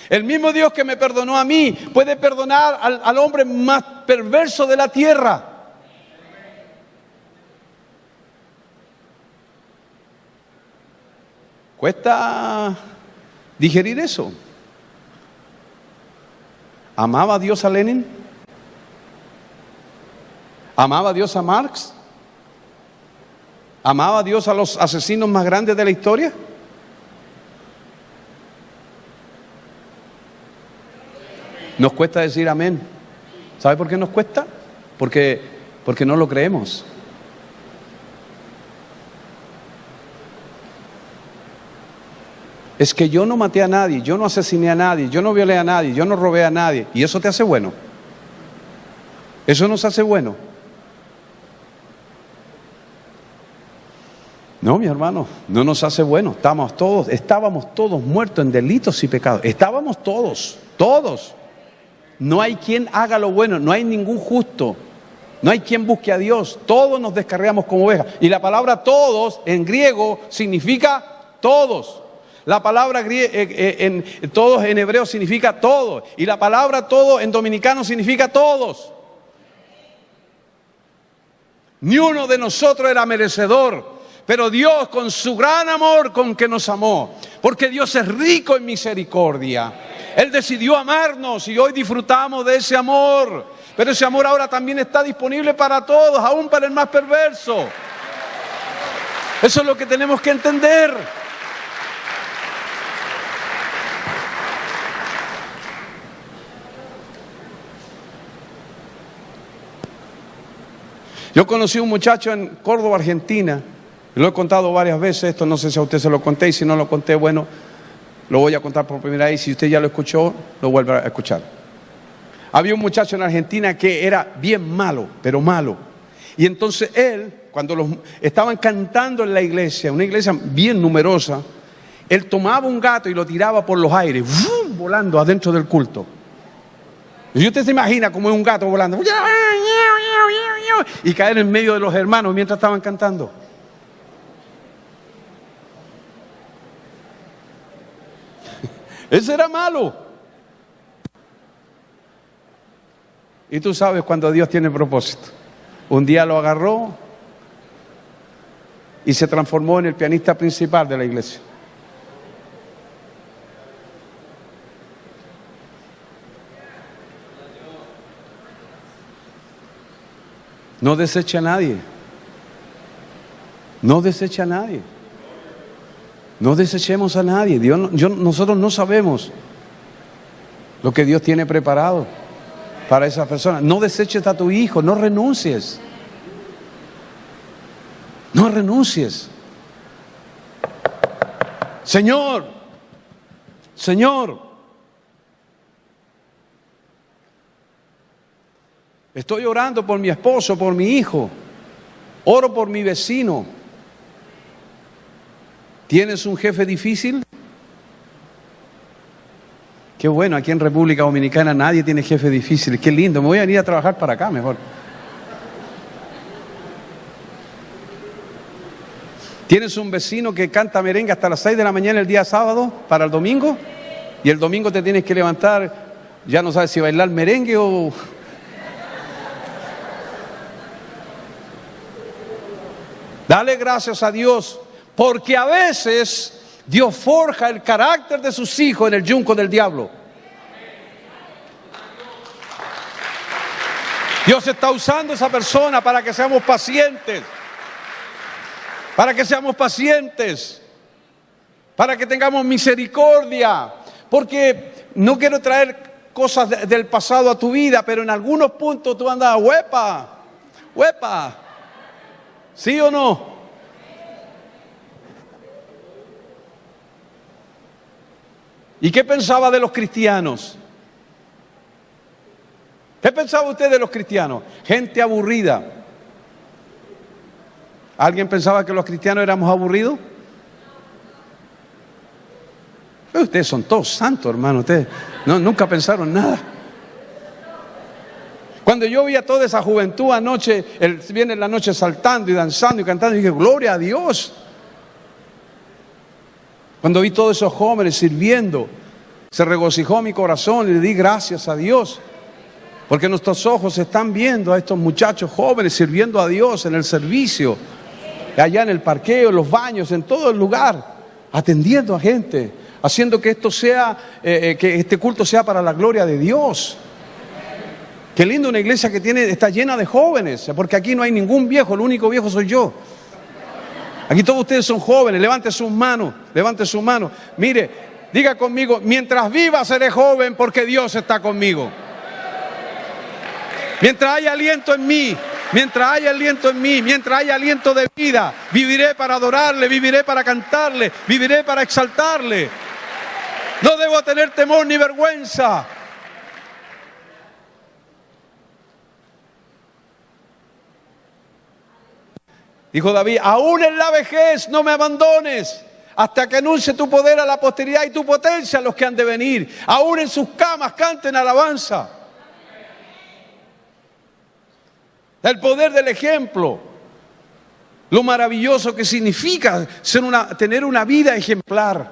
El mismo Dios que me perdonó a mí puede perdonar al hombre más perverso de la tierra. Cuesta digerir eso. ¿Amaba Dios a Lenin? ¿Amaba Dios a Marx? ¿Amaba Dios a los asesinos más grandes de la historia? Nos cuesta decir amén. ¿Sabe por qué nos cuesta? Porque no lo creemos. Es que yo no maté a nadie, yo no asesiné a nadie, yo no violé a nadie, yo no robé a nadie. ¿Y eso te hace bueno? ¿Eso nos hace bueno? No, mi hermano, no nos hace bueno. Estábamos todos muertos en delitos y pecados. Estábamos todos. No hay quien haga lo bueno, no hay ningún justo. No hay quien busque a Dios. Todos nos descarriamos como ovejas. Y la palabra todos en griego significa todos. La palabra todos en hebreo significa todo. Y la palabra todo en dominicano significa todos. Ni uno de nosotros era merecedor. Pero Dios, con su gran amor con que nos amó, porque Dios es rico en misericordia, Él decidió amarnos y hoy disfrutamos de ese amor. Pero ese amor ahora también está disponible para todos, aún para el más perverso. Eso es lo que tenemos que entender. Yo conocí a un muchacho en Córdoba, Argentina. Lo he contado varias veces esto, no sé si a usted se lo conté, y si no lo conté, bueno, lo voy a contar por primera vez. Si usted ya lo escuchó, lo vuelve a escuchar. Había un muchacho en Argentina que era bien malo, pero malo. Y entonces él, cuando estaban cantando en la iglesia, una iglesia bien numerosa, él tomaba un gato y lo tiraba por los aires, ¡vum!, volando adentro del culto. Y usted se imagina cómo es un gato volando y caer en medio de los hermanos mientras estaban cantando. Ese era malo. Y tú sabes cuando Dios tiene propósito. Un día lo agarró y se transformó en el pianista principal de la iglesia. No deseche a nadie. No deseche a nadie. No desechemos a nadie. Nosotros no sabemos lo que Dios tiene preparado para esas personas. No deseches a tu hijo, no renuncies. No renuncies. Señor, estoy orando por mi esposo, por mi hijo. Oro por mi vecino. ¿Tienes un jefe difícil? Qué bueno, aquí en República Dominicana nadie tiene jefe difícil. Qué lindo, me voy a venir a trabajar para acá mejor. ¿Tienes un vecino que canta merengue hasta las 6 de la mañana el día sábado para el domingo? Y el domingo te tienes que levantar, ya no sabes si bailar merengue o... Dale gracias a Dios, porque a veces Dios forja el carácter de sus hijos en el yunco del diablo. Dios está usando a esa persona para que seamos pacientes. Para que seamos pacientes. Para que tengamos misericordia. Porque no quiero traer cosas del pasado a tu vida, pero en algunos puntos tú andas, huepa. ¿Sí o no? ¿Y qué pensaba de los cristianos? ¿Qué pensaba usted de los cristianos? Gente aburrida. ¿Alguien pensaba que los cristianos éramos aburridos? Ustedes son todos santos, hermano. Ustedes nunca pensaron nada. Cuando yo vi a toda esa juventud anoche, el viernes en la noche saltando y danzando y cantando, dije, gloria a Dios. Cuando vi todos esos jóvenes sirviendo, se regocijó mi corazón y le di gracias a Dios. Porque nuestros ojos están viendo a estos muchachos jóvenes sirviendo a Dios en el servicio, allá en el parqueo, en los baños, en todo el lugar, atendiendo a gente, haciendo que esto sea, que este culto sea para la gloria de Dios. Qué lindo una iglesia que está llena de jóvenes, porque aquí no hay ningún viejo, el único viejo soy yo. Aquí todos ustedes son jóvenes, levante sus manos. Mire, diga conmigo, mientras viva seré joven porque Dios está conmigo. Mientras haya aliento en mí, mientras haya aliento de vida, viviré para adorarle, viviré para cantarle, viviré para exaltarle. No debo tener temor ni vergüenza. Dijo David, aún en la vejez no me abandones, hasta que anuncie tu poder a la posteridad y tu potencia a los que han de venir. Aún en sus camas canten alabanza. El poder del ejemplo, lo maravilloso que significa tener una vida ejemplar.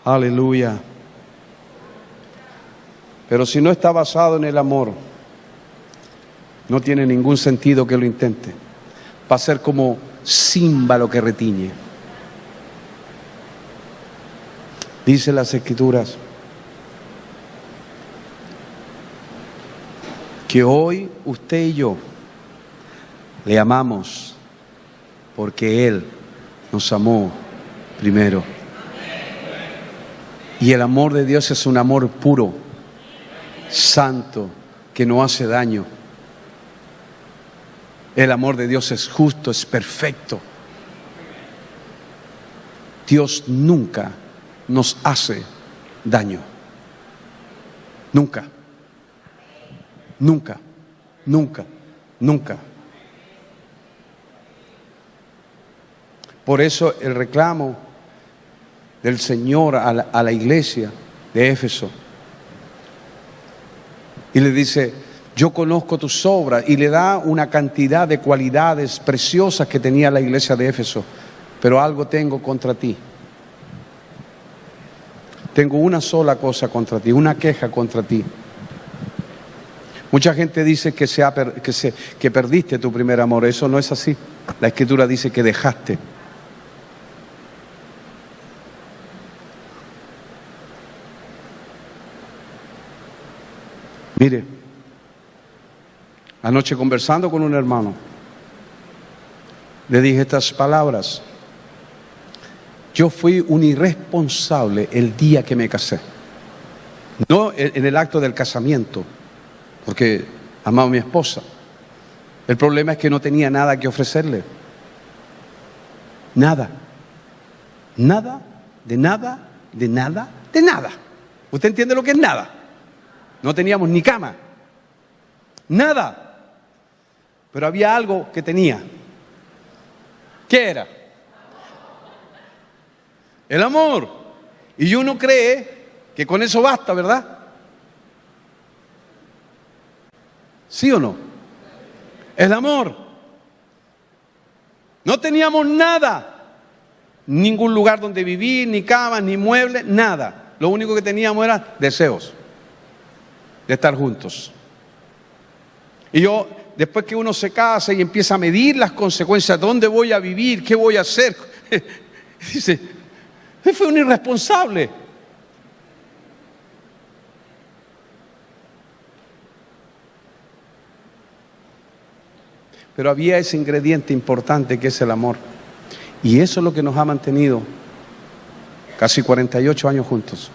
Aleluya. Pero si no está basado en el amor, no tiene ningún sentido que lo intente. Va a ser como címbalo que retiñe. Dice las Escrituras que hoy usted y yo le amamos porque Él nos amó primero. Y el amor de Dios es un amor puro, santo, que no hace daño. El amor de Dios es justo, es perfecto. Dios nunca nos hace daño. Nunca. Nunca. Nunca. Nunca. Por eso el reclamo del Señor a la iglesia de Éfeso. Y le dice, yo conozco tus obras, y le da una cantidad de cualidades preciosas que tenía la iglesia de Éfeso, pero algo tengo contra ti. Tengo una sola cosa contra ti, una queja contra ti. Mucha gente dice que perdiste tu primer amor. Eso no es así. La Escritura dice que dejaste. Mire, anoche conversando con un hermano, le dije estas palabras. Yo fui un irresponsable el día que me casé. No en el acto del casamiento, porque amaba a mi esposa. El problema es que no tenía nada que ofrecerle. Nada. Nada, de nada, de nada, de nada. ¿Usted entiende lo que es nada? No teníamos ni cama. Nada. Pero había algo que tenía. ¿Qué era? El amor. Y uno cree que con eso basta, ¿verdad? ¿Sí o no? El amor. No teníamos nada. Ningún lugar donde vivir, ni cama, ni muebles, nada. Lo único que teníamos era deseos de estar juntos. Y yo, después que uno se casa y empieza a medir las consecuencias, ¿dónde voy a vivir? ¿Qué voy a hacer? Dice, fue un irresponsable. Pero había ese ingrediente importante que es el amor. Y eso es lo que nos ha mantenido casi 48 años juntos.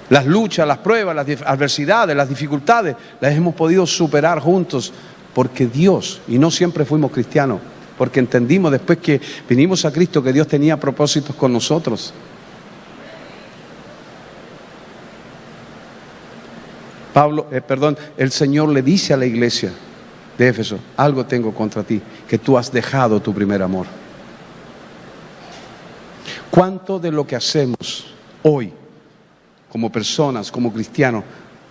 Las luchas, las pruebas, las adversidades, las dificultades, las hemos podido superar juntos porque Dios, y no siempre fuimos cristianos, porque entendimos después que vinimos a Cristo que Dios tenía propósitos con nosotros. El Señor le dice a la iglesia de Éfeso, algo tengo contra ti, que tú has dejado tu primer amor. ¿Cuánto de lo que hacemos hoy, como personas, como cristianos,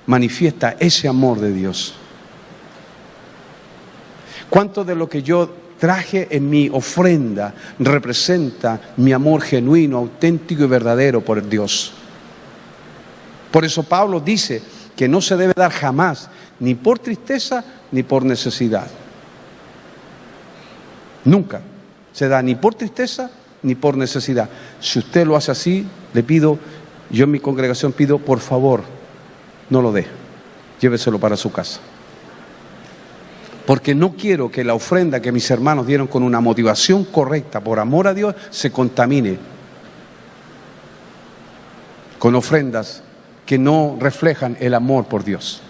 manifiesta ese amor de Dios? ¿Cuánto de lo que yo traje en mi ofrenda representa mi amor genuino, auténtico y verdadero por Dios? Por eso Pablo dice que no se debe dar jamás, ni por tristeza, ni por necesidad. Nunca se da ni por tristeza, ni por necesidad. Si usted lo hace así, le pido, yo en mi congregación pido, por favor, no lo dé, lléveselo para su casa. Porque no quiero que la ofrenda que mis hermanos dieron con una motivación correcta, por amor a Dios, se contamine con ofrendas que no reflejan el amor por Dios.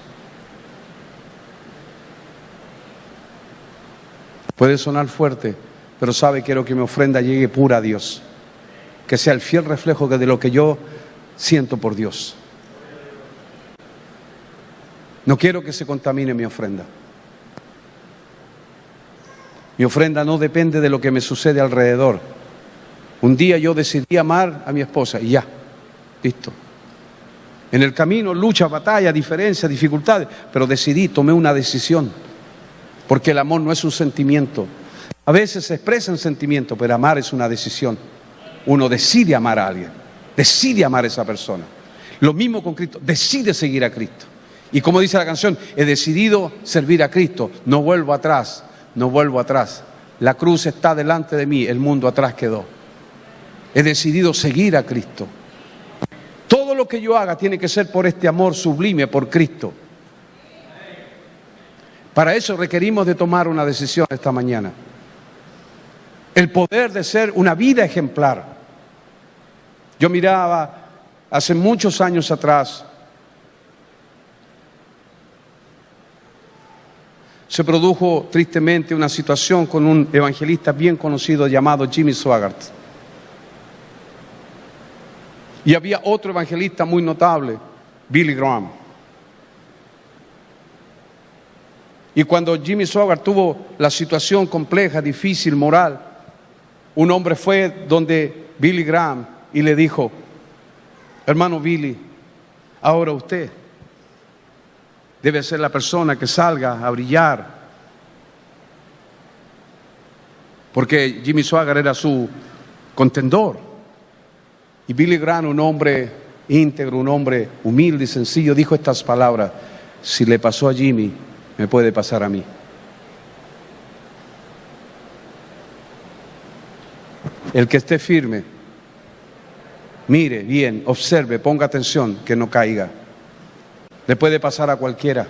Puede sonar fuerte, pero sabe, quiero que mi ofrenda llegue pura a Dios, que sea el fiel reflejo de lo que yo siento por Dios. No quiero que se contamine mi ofrenda. Mi ofrenda no depende de lo que me sucede alrededor. Un día yo decidí amar a mi esposa y ya, listo. En el camino, lucha, batalla, diferencias, dificultades, pero decidí, tomé una decisión, porque el amor no es un sentimiento. A veces se expresa en sentimiento, pero amar es una decisión. Uno decide amar a alguien, decide amar a esa persona. Lo mismo con Cristo, decide seguir a Cristo. Y como dice la canción, he decidido servir a Cristo, no vuelvo atrás, no vuelvo atrás. La cruz está delante de mí, el mundo atrás quedó. He decidido seguir a Cristo. Todo todo lo que yo haga tiene que ser por este amor sublime, por Cristo. Para eso requerimos de tomar una decisión esta mañana. El poder de ser una vida ejemplar. Yo miraba hace muchos años atrás, se produjo tristemente una situación con un evangelista bien conocido llamado Jimmy Swaggart. Y había otro evangelista muy notable, Billy Graham. Y cuando Jimmy Swaggart tuvo la situación compleja, difícil, moral, un hombre fue donde Billy Graham y le dijo: hermano Billy, ahora usted debe ser la persona que salga a brillar. Porque Jimmy Swaggart era su contendor. Y Billy Graham, un hombre íntegro, un hombre humilde y sencillo, dijo estas palabras: si le pasó a Jimmy, me puede pasar a mí. El que esté firme, mire bien, observe, ponga atención, que no caiga. Le puede pasar a cualquiera.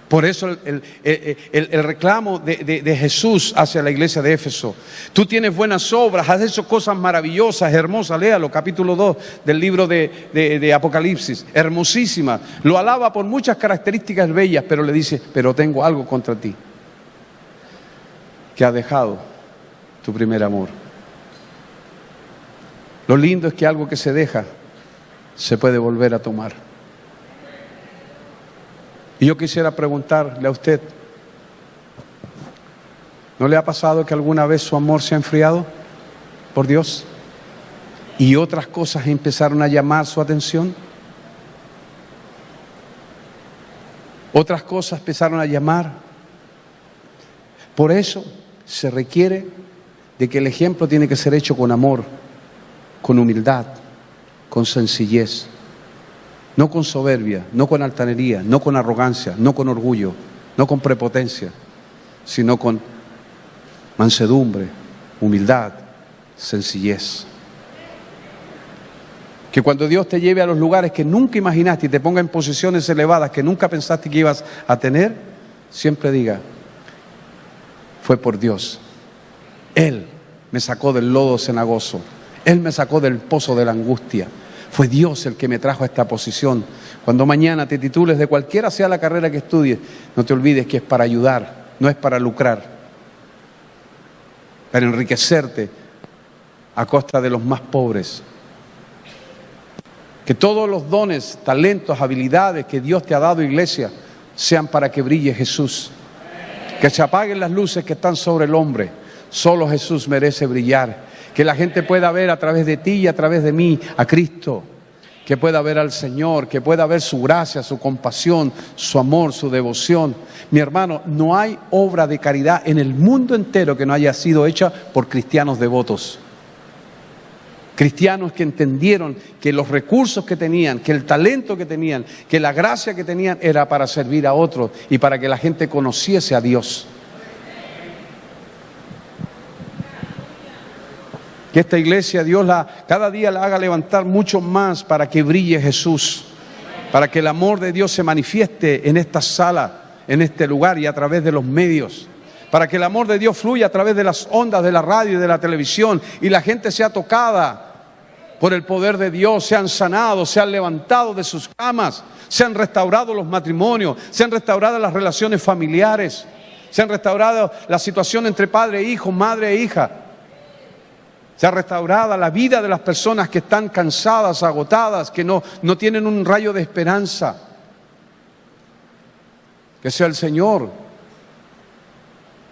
Por eso el reclamo de Jesús hacia la iglesia de Éfeso: tú tienes buenas obras, has hecho cosas maravillosas, hermosas. Léalo, capítulo 2 del libro de Apocalipsis, hermosísima. Lo alaba por muchas características bellas, pero le dice: pero tengo algo contra ti, que has dejado tu primer amor. Lo lindo es que algo que se deja se puede volver a tomar. Y yo quisiera preguntarle a usted, ¿no le ha pasado que alguna vez su amor se ha enfriado por Dios y otras cosas empezaron a llamar su atención? Otras cosas empezaron a llamar. Por eso se requiere de que el ejemplo tiene que ser hecho con amor, con humildad, con sencillez. No con soberbia, no con altanería, no con arrogancia, no con orgullo, no con prepotencia, sino con mansedumbre, humildad, sencillez. Que cuando Dios te lleve a los lugares que nunca imaginaste y te ponga en posiciones elevadas que nunca pensaste que ibas a tener, siempre diga: fue por Dios. Él me sacó del lodo cenagoso, Él me sacó del pozo de la angustia. Fue Dios el que me trajo a esta posición. Cuando mañana te titules de cualquiera sea la carrera que estudies, no te olvides que es para ayudar, no es para lucrar, para enriquecerte a costa de los más pobres. Que todos los dones, talentos, habilidades que Dios te ha dado, iglesia, sean para que brille Jesús. Que se apaguen las luces que están sobre el hombre. Solo Jesús merece brillar. Que la gente pueda ver a través de ti y a través de mí a Cristo. Que pueda ver al Señor, que pueda ver su gracia, su compasión, su amor, su devoción. Mi hermano, no hay obra de caridad en el mundo entero que no haya sido hecha por cristianos devotos. Cristianos que entendieron que los recursos que tenían, que el talento que tenían, que la gracia que tenían era para servir a otros y para que la gente conociese a Dios. Que esta iglesia Dios cada día la haga levantar mucho más para que brille Jesús, para que el amor de Dios se manifieste en esta sala, en este lugar y a través de los medios, para que el amor de Dios fluya a través de las ondas de la radio y de la televisión y la gente sea tocada por el poder de Dios, sean sanados, sean levantados de sus camas, sean restaurados los matrimonios, sean restauradas las relaciones familiares, sean restauradas la situación entre padre e hijo, madre e hija. Sea restaurada la vida de las personas que están cansadas, agotadas, que no tienen un rayo de esperanza. Que sea el Señor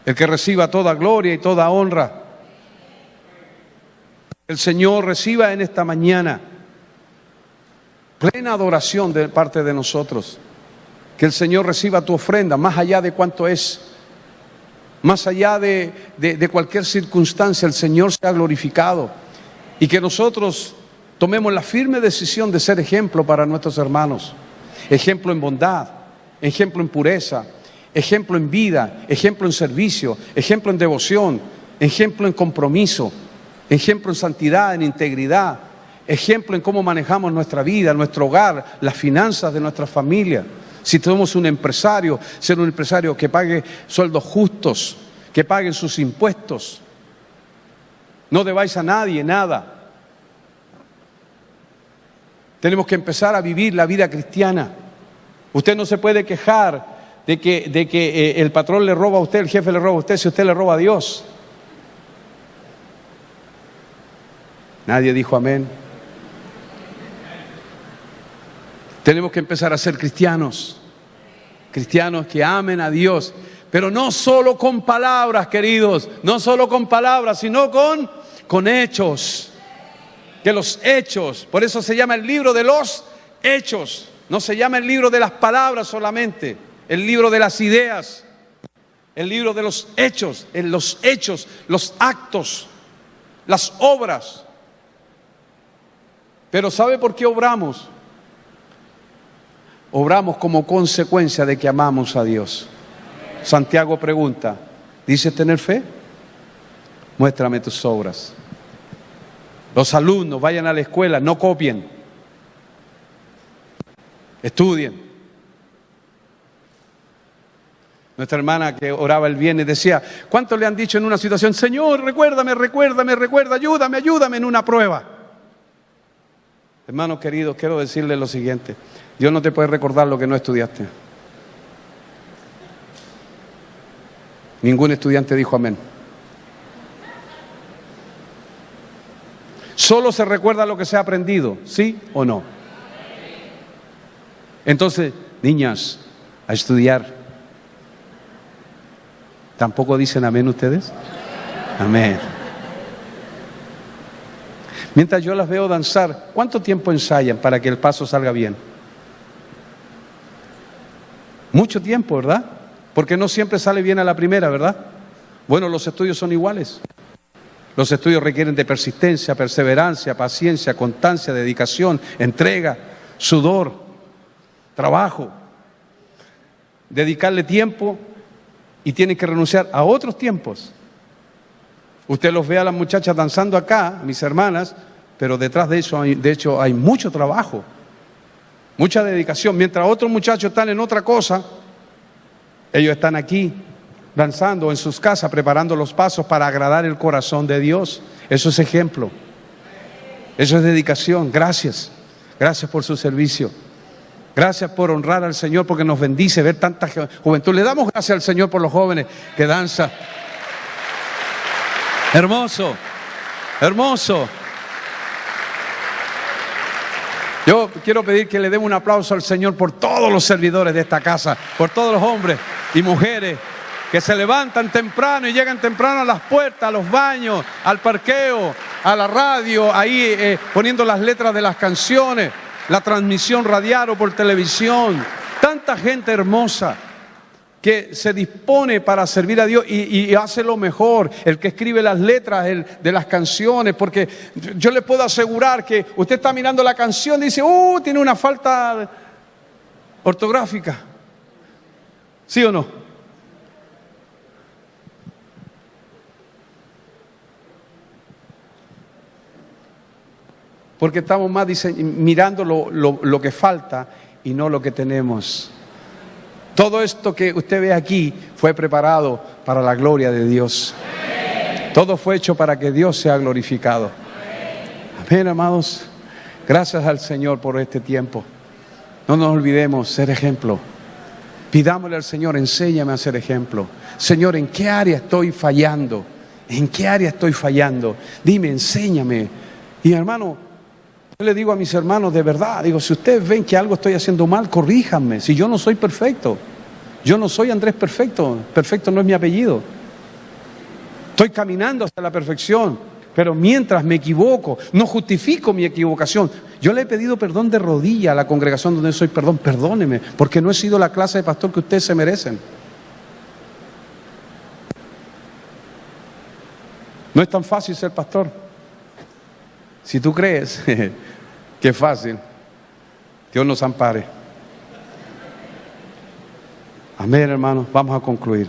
el que reciba toda gloria y toda honra. El Señor reciba en esta mañana plena adoración de parte de nosotros. Que el Señor reciba tu ofrenda, más allá de cuánto es. Más allá de cualquier circunstancia, el Señor sea glorificado. Y que nosotros tomemos la firme decisión de ser ejemplo para nuestros hermanos. Ejemplo en bondad, ejemplo en pureza, ejemplo en vida, ejemplo en servicio, ejemplo en devoción, ejemplo en compromiso, ejemplo en santidad, en integridad, ejemplo en cómo manejamos nuestra vida, nuestro hogar, las finanzas de nuestra familia. Si somos un empresario, ser un empresario que pague sueldos justos, que paguen sus impuestos. No debáis a nadie nada. Tenemos que empezar a vivir la vida cristiana. Usted no se puede quejar de que el patrón le roba a usted, el jefe le roba a usted, si usted le roba a Dios. Nadie dijo amén. Tenemos que empezar a ser cristianos. Cristianos que amen a Dios. Pero no solo con palabras, queridos. No solo con palabras, sino con hechos. Que los hechos, por eso se llama el libro de los hechos. No se llama el libro de las palabras solamente. El libro de las ideas. El libro de los hechos. Los hechos, los actos, las obras. Pero ¿sabe por qué obramos? Obramos como consecuencia de que amamos a Dios. Santiago pregunta, ¿dices tener fe? Muéstrame tus obras. Los alumnos vayan a la escuela, no copien. Estudien. Nuestra hermana que oraba el viernes decía, ¿cuántos le han dicho en una situación, Señor, recuérdame, ayúdame en una prueba? Hermanos queridos, quiero decirles lo siguiente. Dios no te puede recordar lo que no estudiaste. Ningún estudiante dijo amén. Solo se recuerda lo que se ha aprendido, ¿sí o no? Entonces, niñas, a estudiar. ¿Tampoco dicen amén ustedes? Amén. Mientras yo las veo danzar, ¿cuánto tiempo ensayan para que el paso salga bien? Mucho tiempo, ¿verdad? Porque no siempre sale bien a la primera, ¿verdad? Bueno, los estudios son iguales. Los estudios requieren de persistencia, perseverancia, paciencia, constancia, dedicación, entrega, sudor, trabajo. Dedicarle tiempo y tienen que renunciar a otros tiempos. Usted los ve a las muchachas danzando acá, mis hermanas, pero detrás de eso, de hecho, hay mucho trabajo, mucha dedicación. Mientras otros muchachos están en otra cosa, ellos están aquí danzando en sus casas, preparando los pasos para agradar el corazón de Dios. Eso es ejemplo. Eso es dedicación. Gracias. Gracias por su servicio. Gracias por honrar al Señor porque nos bendice ver tanta juventud. Le damos gracias al Señor por los jóvenes que danzan. Hermoso, hermoso. Yo quiero pedir que le demos un aplauso al Señor por todos los servidores de esta casa, por todos los hombres y mujeres que se levantan temprano y llegan temprano a las puertas, a los baños, al parqueo, a la radio, ahí poniendo las letras de las canciones, la transmisión radial o por televisión. Tanta gente hermosa que se dispone para servir a Dios y hace lo mejor, el que escribe las letras de las canciones, porque yo le puedo asegurar que usted está mirando la canción y dice, tiene una falta ortográfica. ¿Sí o no? Porque estamos más mirando lo que falta y no lo que tenemos. Todo esto que usted ve aquí fue preparado para la gloria de Dios. Todo fue hecho para que Dios sea glorificado. Amén, amados. Gracias al Señor por este tiempo. No nos olvidemos ser ejemplo. Pidámosle al Señor, enséñame a ser ejemplo. Señor, ¿en qué área estoy fallando? ¿En qué área estoy fallando? Dime, enséñame. Y hermano, yo le digo a mis hermanos de verdad, digo, si ustedes ven que algo estoy haciendo mal, corríjanme. Si yo no soy perfecto, yo no soy Andrés perfecto, perfecto no es mi apellido. Estoy caminando hacia la perfección, pero mientras me equivoco, no justifico mi equivocación. Yo le he pedido perdón de rodilla a la congregación donde soy, perdóneme, porque no he sido la clase de pastor que ustedes se merecen. No es tan fácil ser pastor. Si tú crees que es fácil, Dios nos ampare. Amén, hermanos. Vamos a concluir.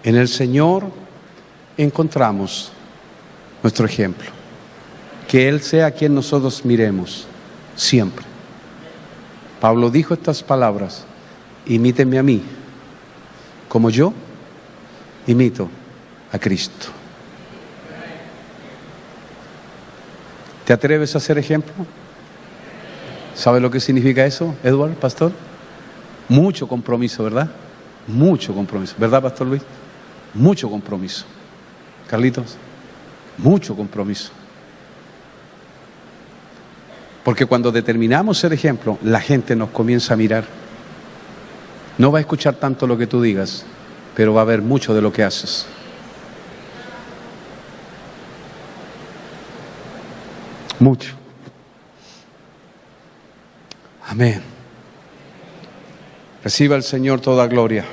En el Señor encontramos nuestro ejemplo. Que Él sea a quien nosotros miremos siempre. Pablo dijo estas palabras: imítenme a mí, como yo imito a Cristo. ¿Te atreves a ser ejemplo? ¿Sabe lo que significa eso, Edward, pastor? Mucho compromiso, ¿verdad? Mucho compromiso, ¿verdad, pastor Luis? Mucho compromiso. Carlitos, mucho compromiso. Porque cuando determinamos ser ejemplo, la gente nos comienza a mirar. No va a escuchar tanto lo que tú digas, pero va a ver mucho de lo que haces. Mucho. Amén. Reciba el Señor toda gloria.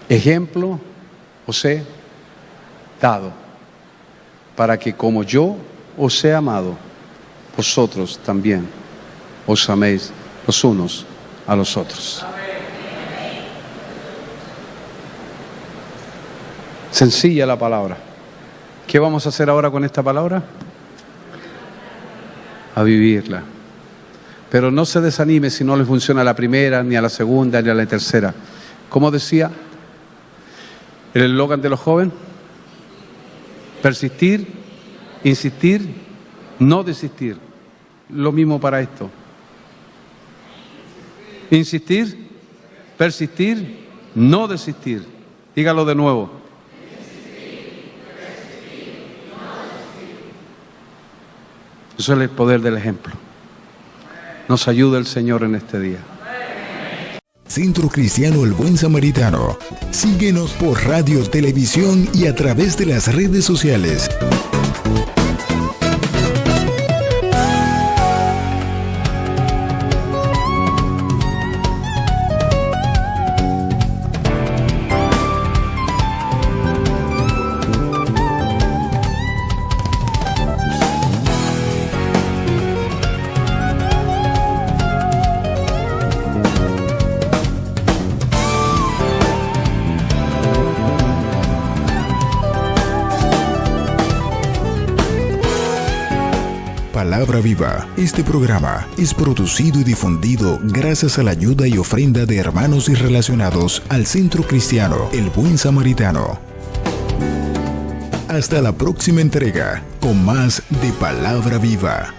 Ejemplo os he dado, para que como yo os he amado, vosotros también os améis los unos a los otros. Sencilla la palabra. ¿Qué vamos a hacer ahora con esta palabra? A vivirla. Pero no se desanime si no le funciona a la primera, ni a la segunda, ni a la tercera. ¿Cómo decía el eslogan de los jóvenes? Persistir, insistir, no desistir. Lo mismo para esto. Insistir, persistir, no desistir. Dígalo de nuevo. Eso es el poder del ejemplo. Nos ayuda el Señor en este día. Centro Cristiano El Buen Samaritano. Síguenos por radio, televisión y a través de las redes sociales. Palabra Viva. Este programa es producido y difundido gracias a la ayuda y ofrenda de hermanos y relacionados al Centro Cristiano El Buen Samaritano. Hasta la próxima entrega con más de Palabra Viva.